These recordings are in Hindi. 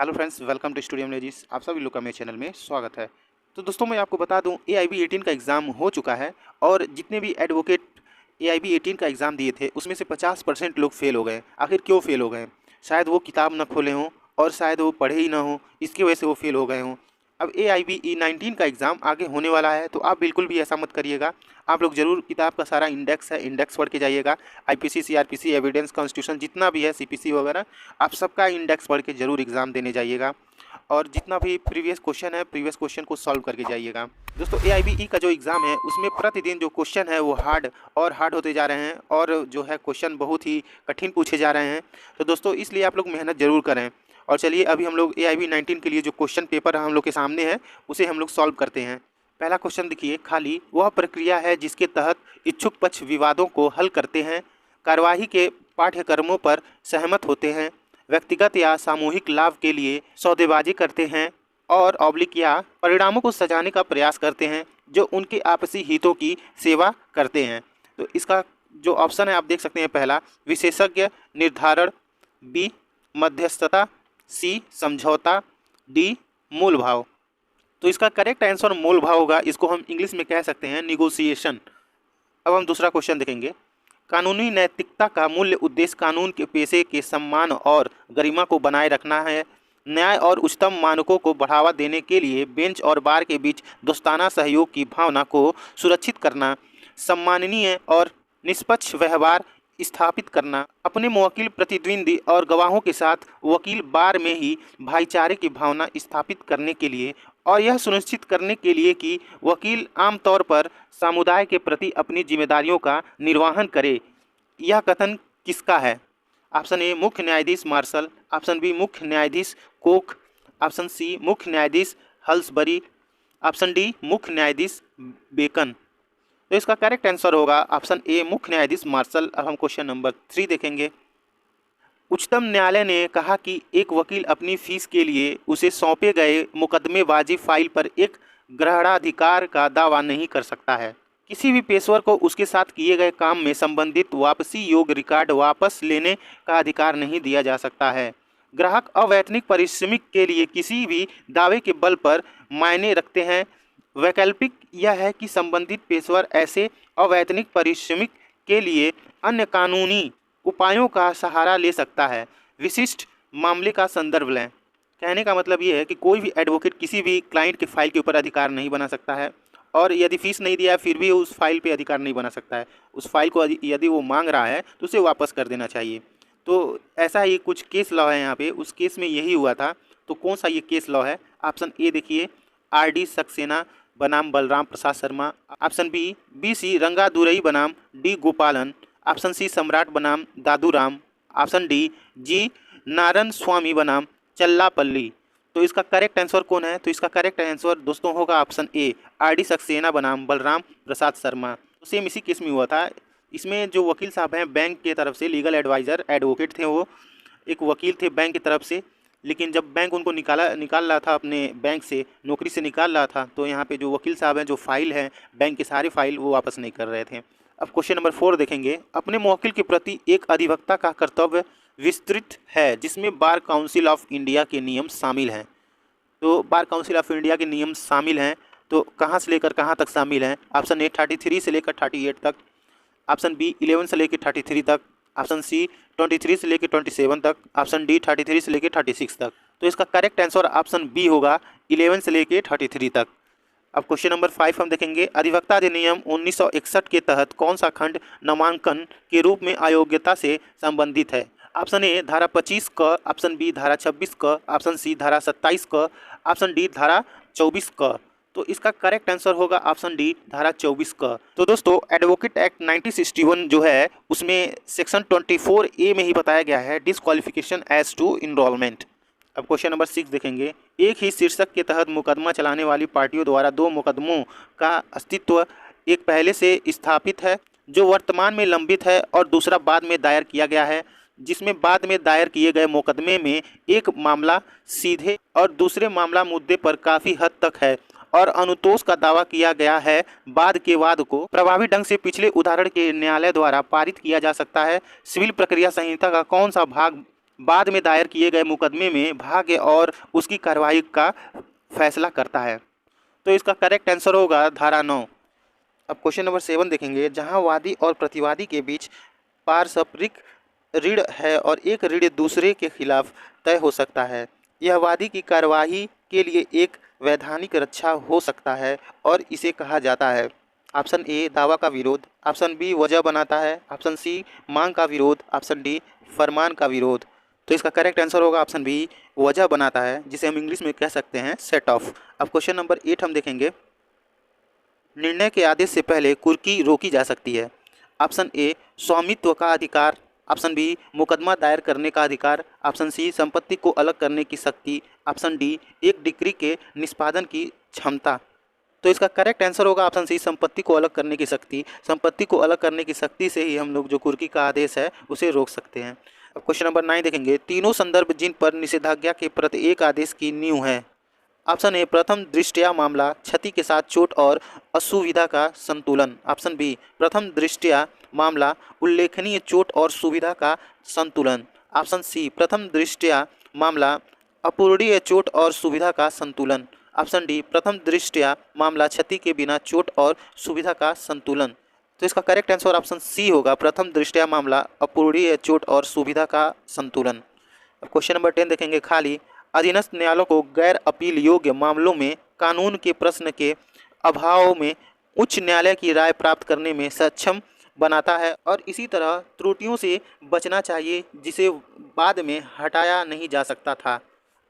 Hello friends, welcome to studio knowledges. आप सभी लोग का मेरे चैनल में स्वागत है। तो दोस्तों, मैं आपको बता दूं, AIB 18 का एग्ज़ाम हो चुका है और जितने भी एडवोकेट AIB 18 का एग्ज़ाम दिए थे उसमें से 50% लोग फेल हो गए। आखिर क्यों फेल हो गए? शायद वो किताब न खोले हों और शायद वो पढ़े ही ना हों, इसकी वजह से वो फेल हो गए हों। अब AIB 19 का एग्ज़ाम आगे होने वाला है, तो आप बिल्कुल भी ऐसा मत करिएगा। आप लोग ज़रूर किताब का सारा इंडेक्स है, इंडेक्स पढ़ के जाइएगा। IPC, CRPC, एविडेंस, कॉन्स्टिट्यूशन जितना भी है, CPC वगैरह, आप सबका इंडेक्स पढ़ के ज़रूर एग्ज़ाम देने जाइएगा और जितना भी प्रीवियस क्वेश्चन है, प्रीवियस क्वेश्चन को सॉल्व करके जाइएगा। दोस्तों, AIB का जो एग्ज़ाम है उसमें प्रतिदिन जो क्वेश्चन है वो हार्ड होते जा रहे हैं और जो है क्वेश्चन बहुत ही कठिन पूछे जा रहे हैं। तो दोस्तों, इसलिए आप लोग मेहनत ज़रूर करें। और चलिए, अभी हम लोग AIB 19 के लिए जो क्वेश्चन पेपर हम लोग के सामने है उसे हम लोग सॉल्व करते हैं। पहला क्वेश्चन देखिए, खाली वह प्रक्रिया है जिसके तहत इच्छुक पक्ष विवादों को हल करते हैं, कार्यवाही के पाठ्यक्रमों पर सहमत होते हैं, व्यक्तिगत या सामूहिक लाभ के लिए सौदेबाजी करते हैं और ऑब्लिक या परिणामों को सजाने का प्रयास करते हैं जो उनके आपसी हितों की सेवा करते हैं। तो इसका जो ऑप्शन है आप देख सकते हैं, पहला विशेषज्ञ निर्धारण, बी मध्यस्थता, सी समझौता, डी मूल भाव। तो इसका करेक्ट आंसर मूल भाव होगा। इसको हम इंग्लिश में कह सकते हैं निगोशिएशन। अब हम दूसरा क्वेश्चन देखेंगे। कानूनी नैतिकता का मूल्य उद्देश्य कानून के पेशे के सम्मान और गरिमा को बनाए रखना है, न्याय और उच्चतम मानकों को बढ़ावा देने के लिए बेंच और बार के बीच दोस्ताना सहयोग की भावना को सुरक्षित करना, सम्माननीय और निष्पक्ष व्यवहार स्थापित करना, अपने मुवक्किल प्रतिद्वंदी और गवाहों के साथ वकील बार में ही भाईचारे की भावना स्थापित करने के लिए और यह सुनिश्चित करने के लिए कि वकील आमतौर पर समुदाय के प्रति अपनी जिम्मेदारियों का निर्वहन करे। यह कथन किसका है? ऑप्शन ए मुख्य न्यायाधीश मार्शल, ऑप्शन बी मुख्य न्यायाधीश कोख, ऑप्शन सी मुख्य न्यायाधीश हल्सबरी, ऑप्शन डी मुख्य न्यायाधीश बेकन। तो इसका करेक्ट आंसर होगा ऑप्शन ए मुख्य न्यायाधीश मार्शल। अब हम क्वेश्चन नंबर 3 देखेंगे। उच्चतम न्यायालय ने कहा कि एक वकील अपनी फीस के लिए उसे सौंपे गए मुकदमेबाजी फाइल पर एक ग्रहणाधिकार का दावा नहीं कर सकता है। किसी भी पेशेवर को उसके साथ किए गए काम में संबंधित वापसी योग्य रिकॉर्ड वापस लेने का अधिकार नहीं दिया जा सकता है। ग्राहक अवैतनिक पारिश्रमिक के लिए किसी भी दावे के बल पर मायने रखते हैं। वैकल्पिक यह है कि संबंधित पेशेवर ऐसे अवैतनिक पारिश्रमिक के लिए अन्य कानूनी उपायों का सहारा ले सकता है। विशिष्ट मामले का संदर्भ लें। कहने का मतलब ये है कि कोई भी एडवोकेट किसी भी क्लाइंट के फाइल के ऊपर अधिकार नहीं बना सकता है और यदि फीस नहीं दिया है फिर भी उस फाइल पे अधिकार नहीं बना सकता है। उस फाइल को यदि वो मांग रहा है तो उसे वापस कर देना चाहिए। तो ऐसा ही कुछ केस लॉ है यहाँ पे। उस केस में यही हुआ था। तो कौन सा ये केस लॉ है? ऑप्शन ए देखिए, RD सक्सेना बनाम Balram Prasad Sharma, option B BC Rangadurai बनाम D Gopalan, option C Samrat बनाम Daduram, option D G Narayan Swamy बनाम चल्लापल्ली। तो इसका करेक्ट आंसर कौन है? तो इसका करेक्ट आंसर दोस्तों होगा ऑप्शन ए, RD सक्सेना बनाम बलराम प्रसाद शर्मा। तो सेम इसी केस में हुआ था। इसमें जो वकील साहब हैं बैंक के तरफ से, लीगल एडवाइज़र एडवोकेट थे, वो एक वकील थे बैंक की तरफ से, लेकिन जब बैंक उनको निकाल रहा था, अपने बैंक से नौकरी से निकाल रहा था, तो यहाँ पे जो वकील साहब हैं, जो फाइल है बैंक की सारी फाइल वो वापस नहीं कर रहे थे। अब क्वेश्चन नंबर 4 देखेंगे। अपने मुवक्किल के प्रति एक अधिवक्ता का कर्तव्य विस्तृत है जिसमें बार काउंसिल ऑफ इंडिया के नियम शामिल हैं। तो बार काउंसिल ऑफ इंडिया के नियम शामिल हैं, तो कहाँ से लेकर कहाँ तक शामिल हैं? ऑप्शन ए 33 से लेकर 38 तक, ऑप्शन बी 11 से लेकर 33 तक, ऑप्शन सी 23 से लेकर 27 तक, ऑप्शन डी 33 से लेकर 36 तक। तो इसका करेक्ट आंसर ऑप्शन बी होगा 11 से लेकर 33 तक। अब क्वेश्चन नंबर 5 हम देखेंगे। अधिवक्ता अधिनियम 1961 के तहत कौन सा खंड नामांकन के रूप में अयोग्यता से संबंधित है? ऑप्शन ए धारा 25 क, ऑप्शन बी धारा 26 क, ऑप्शन सी धारा 27 क, ऑप्शन डी धारा 24 क। तो इसका करेक्ट आंसर होगा ऑप्शन डी धारा 24 क। तो दोस्तों, एडवोकेट एक्ट 1961 जो है उसमें सेक्शन 24A में ही बताया गया है डिसक्वालिफिकेशन एज टू इनरोलमेंट। अब क्वेश्चन नंबर 6 देखेंगे। एक ही शीर्षक के तहत मुकदमा चलाने वाली पार्टियों द्वारा दो मुकदमों का अस्तित्व, एक पहले से स्थापित है जो वर्तमान में लंबित है और दूसरा बाद में दायर किया गया है, जिसमें बाद में दायर किए गए मुकदमे में एक मामला सीधे और दूसरे मामला मुद्दे पर काफ़ी हद तक है और अनुतोष का दावा किया गया है। बाद के वाद को प्रभावी ढंग से पिछले उदाहरण के न्यायालय द्वारा पारित किया जा सकता है। सिविल प्रक्रिया संहिता का कौन सा भाग बाद में दायर किए गए मुकदमे में भाग्य और उसकी कार्रवाई का फैसला करता है। तो इसका करेक्ट आंसर होगा धारा 9। अब क्वेश्चन नंबर 7 देखेंगे, जहां वादी और प्रतिवादी के बीच पारस्परिक ऋण है और एक ऋण दूसरे के खिलाफ तय हो सकता है, यह वादी की कार्यवाही के लिए एक वैधानिक रक्षा हो सकता है और इसे कहा जाता है। ऑप्शन ए दावा का विरोध, ऑप्शन बी वजह बनाता है, ऑप्शन सी मांग का विरोध, ऑप्शन डी फरमान का विरोध। तो इसका करेक्ट आंसर होगा ऑप्शन बी वजह बनाता है, जिसे हम इंग्लिश में कह सकते हैं सेट ऑफ। अब क्वेश्चन नंबर 8 हम देखेंगे, निर्णय के आदेश से पहले कुर्की रोकी जा सकती है। ऑप्शन ए स्वामित्व का अधिकार, ऑप्शन बी मुकदमा दायर करने का अधिकार, ऑप्शन सी संपत्ति को अलग करने की शक्ति, ऑप्शन डी एक डिक्री के निष्पादन की क्षमता। तो इसका करेक्ट आंसर होगा ऑप्शन सी संपत्ति को अलग करने की शक्ति। संपत्ति को अलग करने की शक्ति से ही हम लोग जो कुर्की का आदेश है उसे रोक सकते हैं। अब क्वेश्चन नंबर 9 देखेंगे, तीनों संदर्भ जिन पर निषेधाज्ञा के प्रति एक आदेश की नींव है। ऑप्शन ए प्रथम दृष्टया मामला, क्षति के साथ चोट और असुविधा का संतुलन, ऑप्शन बी प्रथम दृष्टया मामला, उल्लेखनीय चोट और सुविधा का संतुलन, ऑप्शन सी प्रथम दृष्टया मामला, अपूरणीय चोट और सुविधा का संतुलन, ऑप्शन डी प्रथम दृष्टया मामला, क्षति के बिना चोट और सुविधा का संतुलन। तो इसका करेक्ट आंसर ऑप्शन सी होगा प्रथम दृष्टया मामला, अपूरणीय चोट और सुविधा का संतुलन। अब क्वेश्चन नंबर 10 देखेंगे, खाली अधीनस्थ न्यायालयों को गैर अपील योग्य मामलों में कानून के प्रश्न के अभाव में उच्च न्यायालय की राय प्राप्त करने में सक्षम बनाता है और इसी तरह त्रुटियों से बचना चाहिए जिसे बाद में हटाया नहीं जा सकता था।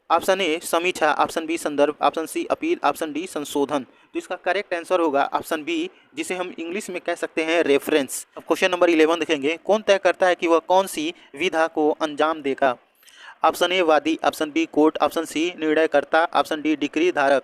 ऑप्शन ए समीक्षा, ऑप्शन बी संदर्भ, option C appeal, option D संशोधन। तो इसका करेक्ट आंसर होगा ऑप्शन बी, जिसे हम इंग्लिश में कह सकते हैं रेफरेंस। अब क्वेश्चन नंबर 11 देखेंगे, कौन तय करता है कि वह कौन सी विधा को अंजाम देगा। ऑप्शन ए वादी, option B court, option C निर्णयकर्ता, ऑप्शन डी डिक्री धारक।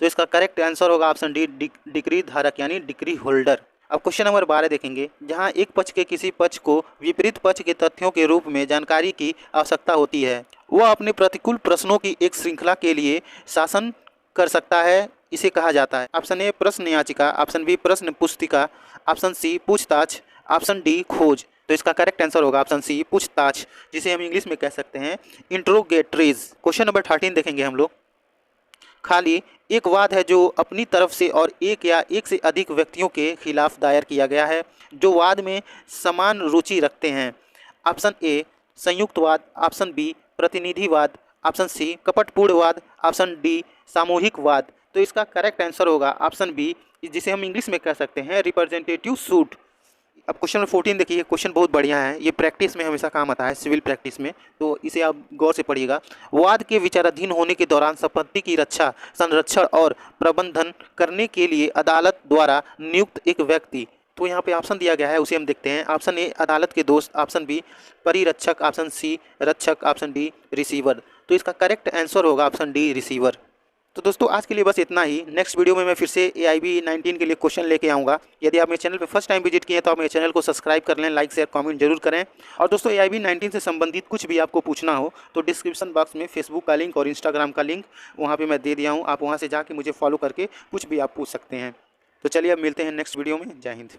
तो इसका करेक्ट आंसर होगा ऑप्शन डी डिक्री धारक यानी डिक्री होल्डर। अब क्वेश्चन नंबर 12 देखेंगे, जहां एक पक्ष के किसी पक्ष को विपरीत पक्ष के तथ्यों के रूप में जानकारी की आवश्यकता होती है, वह अपने प्रतिकूल प्रश्नों की एक श्रृंखला के लिए शासन कर सकता है, इसे कहा जाता है। ऑप्शन ए प्रश्न याचिका, ऑप्शन बी प्रश्न पुस्तिका, ऑप्शन सी पूछताछ, ऑप्शन डी खोज। तो इसका करेक्ट आंसर होगा ऑप्शन सी पूछताछ, जिसे हम इंग्लिश में कह सकते हैं इंट्रोगेटरीज। क्वेश्चन नंबर 13 देखेंगे हम लोग, खाली एक वाद है जो अपनी तरफ से और एक या एक से अधिक व्यक्तियों के खिलाफ दायर किया गया है जो वाद में समान रुचि रखते हैं। ऑप्शन ए संयुक्तवाद, ऑप्शन बी प्रतिनिधिवाद, ऑप्शन सी कपटपूर्णवाद, ऑप्शन डी सामूहिकवाद। तो इसका करेक्ट आंसर होगा ऑप्शन बी, जिसे हम इंग्लिश में कह सकते हैं रिप्रेजेंटेटिव सूट। अब क्वेश्चन नंबर 14 देखिए, क्वेश्चन बहुत बढ़िया है, ये प्रैक्टिस में हमेशा काम आता है, सिविल प्रैक्टिस में, तो इसे आप गौर से पढ़िएगा। वाद के विचाराधीन होने के दौरान संपत्ति की रक्षा, संरक्षण और प्रबंधन करने के लिए अदालत द्वारा नियुक्त एक व्यक्ति। तो यहाँ पे ऑप्शन दिया गया है, उसे हम देखते हैं। ऑप्शन ए अदालत के दोस्त, ऑप्शन बी परिरक्षक, ऑप्शन सी रक्षक, ऑप्शन डी रिसीवर। तो इसका करेक्ट आंसर होगा ऑप्शन डी रिसीवर। तो दोस्तों आज के लिए बस इतना ही। नेक्स्ट वीडियो में मैं फिर से AIB 19 के लिए क्वेश्चन लेके आऊँगा। यदि आप मेरे चैनल पे फर्स्ट टाइम विजिट किए हैं तो आप मेरे चैनल को सब्सक्राइब कर लें, लाइक शेयर कमेंट जरूर करें। और दोस्तों AIB 19 से संबंधित कुछ भी आपको पूछना हो तो डिस्क्रिप्शन बॉक्स में फेसबुक का लिंक और इंस्टाग्राम का लिंक वहाँ पर मैं दे दिया हूँ, आप वहाँ से जाके मुझे फॉलो करके कुछ भी आप पूछ सकते हैं। तो चलिए अब मिलते हैं नेक्स्ट वीडियो में। जय हिंद।